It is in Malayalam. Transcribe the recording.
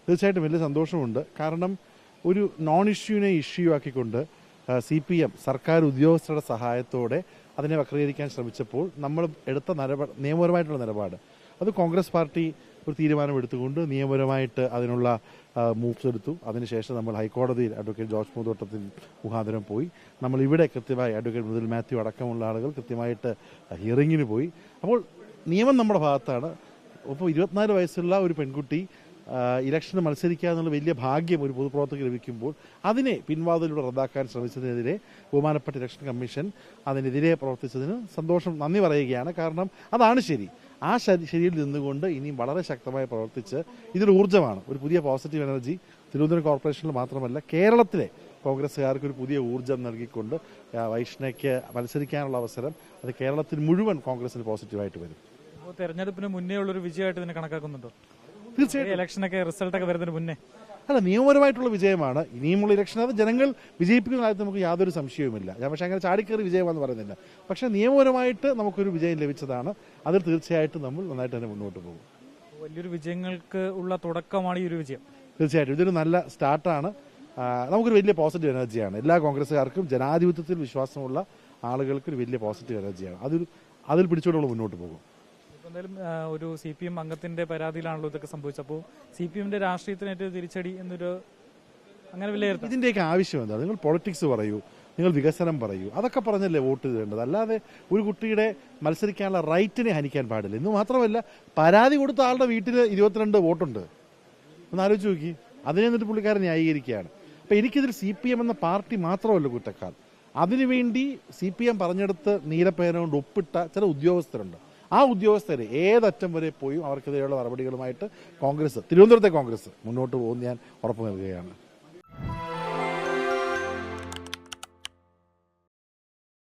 തീർച്ചയായിട്ടും വലിയ സന്തോഷമുണ്ട്. കാരണം ഒരു നോൺ ഇഷ്യൂവിനെ ഇഷ്യൂ ആക്കിക്കൊണ്ട് CPM സർക്കാർ ഉദ്യോഗസ്ഥരുടെ സഹായത്തോടെ അതിനെ വക്രീകരിക്കാൻ ശ്രമിച്ചപ്പോൾ നമ്മൾ എടുത്ത നിയമപരമായിട്ടുള്ള നിലപാട് അത് കോൺഗ്രസ് പാർട്ടി ഒരു തീരുമാനമെടുത്തുകൊണ്ട് നിയമപരമായിട്ട് അതിനുള്ള മൂവ്സ് എടുത്തു. അതിനുശേഷം നമ്മൾ ഹൈക്കോടതിയിൽ അഡ്വക്കേറ്റ് ജോർജ് പൂന്തോട്ടത്തിൽ മുഖാന്തരം പോയി. നമ്മൾ ഇവിടെ കൃത്യമായി അഡ്വക്കേറ്റ് മൃദുൽ മാത്യു അടക്കമുള്ള ആളുകൾ കൃത്യമായിട്ട് ഹിയറിങ്ങിന് പോയി. അപ്പോൾ നിയമം നമ്മുടെ ഭാഗത്താണ്. ഇപ്പോൾ 24 വയസ്സുള്ള ഒരു പെൺകുട്ടി ഇലക്ഷന് മത്സരിക്കുക എന്നുള്ള വലിയ ഭാഗ്യം ഒരു പൊതുപ്രവർത്തകർക്ക് ലഭിക്കുമ്പോൾ അതിനെ പിൻവാതിലൂടെ റദ്ദാക്കാൻ ശ്രമിച്ചതിനെതിരെ ബഹുമാനപ്പെട്ട ഇലക്ഷൻ കമ്മീഷൻ അതിനെതിരെ പ്രവർത്തിച്ചതിന് നന്ദി പറയുകയാണ്. കാരണം അതാണ് ശരി. ആ ശരിയിൽ നിന്നുകൊണ്ട് ഇനിയും വളരെ ശക്തമായി പ്രവർത്തിച്ച് ഇതൊരു ഊർജ്ജമാണ്, ഒരു പുതിയ പോസിറ്റീവ് എനർജി തിരുവനന്തപുരം കോർപ്പറേഷനിൽ മാത്രമല്ല കേരളത്തിലെ കോൺഗ്രസ്സുകാർക്ക് ഒരു പുതിയ ഊർജ്ജം നൽകിക്കൊണ്ട് വൈഷ്ണയ്ക്ക് മത്സരിക്കാനുള്ള അവസരം അത് കേരളത്തിൽ മുഴുവൻ കോൺഗ്രസിന് പോസിറ്റീവായിട്ട് വരും. തെരഞ്ഞെടുപ്പിന് മുന്നേ ഉള്ളൊരു വിജയമായിട്ട് ഇതിനെ കണക്കാക്കുന്നുണ്ടോ? തീർച്ചയായിട്ടും ഇലക്ഷനൊക്കെ റിസൾട്ടൊക്കെ വരുന്നതിന് മുന്നേ അല്ല, നിയമപരമായിട്ടുള്ള വിജയമാണ്. ഇനിയുമുള്ള ഇലക്ഷൻ അത് ജനങ്ങൾ വിജയിപ്പിക്കുന്ന കാര്യത്തിൽ നമുക്ക് യാതൊരു സംശയവുമില്ല. ഞാൻ പക്ഷേ അങ്ങനെ ചാടിക്കയറി വിജയമാണെന്ന് പറയുന്നില്ല. പക്ഷേ നിയമപരമായിട്ട് നമുക്കൊരു വിജയം ലഭിച്ചതാണ്. അതിൽ തീർച്ചയായിട്ടും നമ്മൾ നന്നായിട്ട് തന്നെ മുന്നോട്ട് പോകും. വലിയൊരു വിജയങ്ങൾക്ക് ഉള്ള തുടക്കമാണ് ഈ ഒരു വിജയം. തീർച്ചയായിട്ടും ഇതൊരു നല്ല സ്റ്റാർട്ടാണ്. നമുക്കൊരു വലിയ പോസിറ്റീവ് എനർജിയാണ്. എല്ലാ കോൺഗ്രസ്സുകാർക്കും ജനാധിപത്യത്തിൽ വിശ്വാസമുള്ള ആളുകൾക്ക് ഒരു വലിയ പോസിറ്റീവ് എനർജിയാണ്. അതിൽ പിടിച്ചുകൊണ്ട് മുന്നോട്ട് പോകും. എന്തായാലും ഒരു CPM അംഗത്തിന്റെ പരാതിയിലാണല്ലോ ഇതൊക്കെ സംഭവിച്ചപ്പോൾ CPMന്റെ രാഷ്ട്രീയത്തിനേറ്റ തിരിച്ചടി എന്നൊരു അങ്ങനെ വിലയിരുത്തും. ഇതിന്റെയൊക്കെ ആവശ്യം എന്താണ്? നിങ്ങൾ പൊളിറ്റിക്സ് പറയൂ, നിങ്ങൾ വികസനം പറയൂ, അതൊക്കെ പറഞ്ഞല്ലേ വോട്ട് ചെയ്യേണ്ടത്. അല്ലാതെ ഒരു കുട്ടിയുടെ മത്സരിക്കാനുള്ള റൈറ്റിനെ ഹനിക്കാൻ പാടില്ല. ഇന്ന് മാത്രമല്ല, പരാതി കൊടുത്ത ആളുടെ വീട്ടിൽ 22 വോട്ടുണ്ട്. ഒന്ന് ആലോചിച്ച് നോക്കി. അതിനെ എന്നിട്ട് പുള്ളിക്കാരൻ ന്യായീകരിക്കുകയാണ്. അപ്പം എനിക്കിതിൽ CPM എന്ന പാർട്ടി മാത്രമല്ല കുറ്റക്കാർ. അതിനുവേണ്ടി CPM പറഞ്ഞെടുത്ത് നീലപ്പേന കൊണ്ട് ഒപ്പിട്ട ചില ഉദ്യോഗസ്ഥരുണ്ട്. ആ ഉദ്യോഗസ്ഥർ ഏതറ്റം വരെ പോയും അവർക്കെതിരെയുള്ള നടപടികളുമായിട്ട് തിരുവനന്തപുരത്തെ കോൺഗ്രസ് മുന്നോട്ട് പോകുമെന്ന് ഞാൻ ഉറപ്പു നൽകുകയാണ്.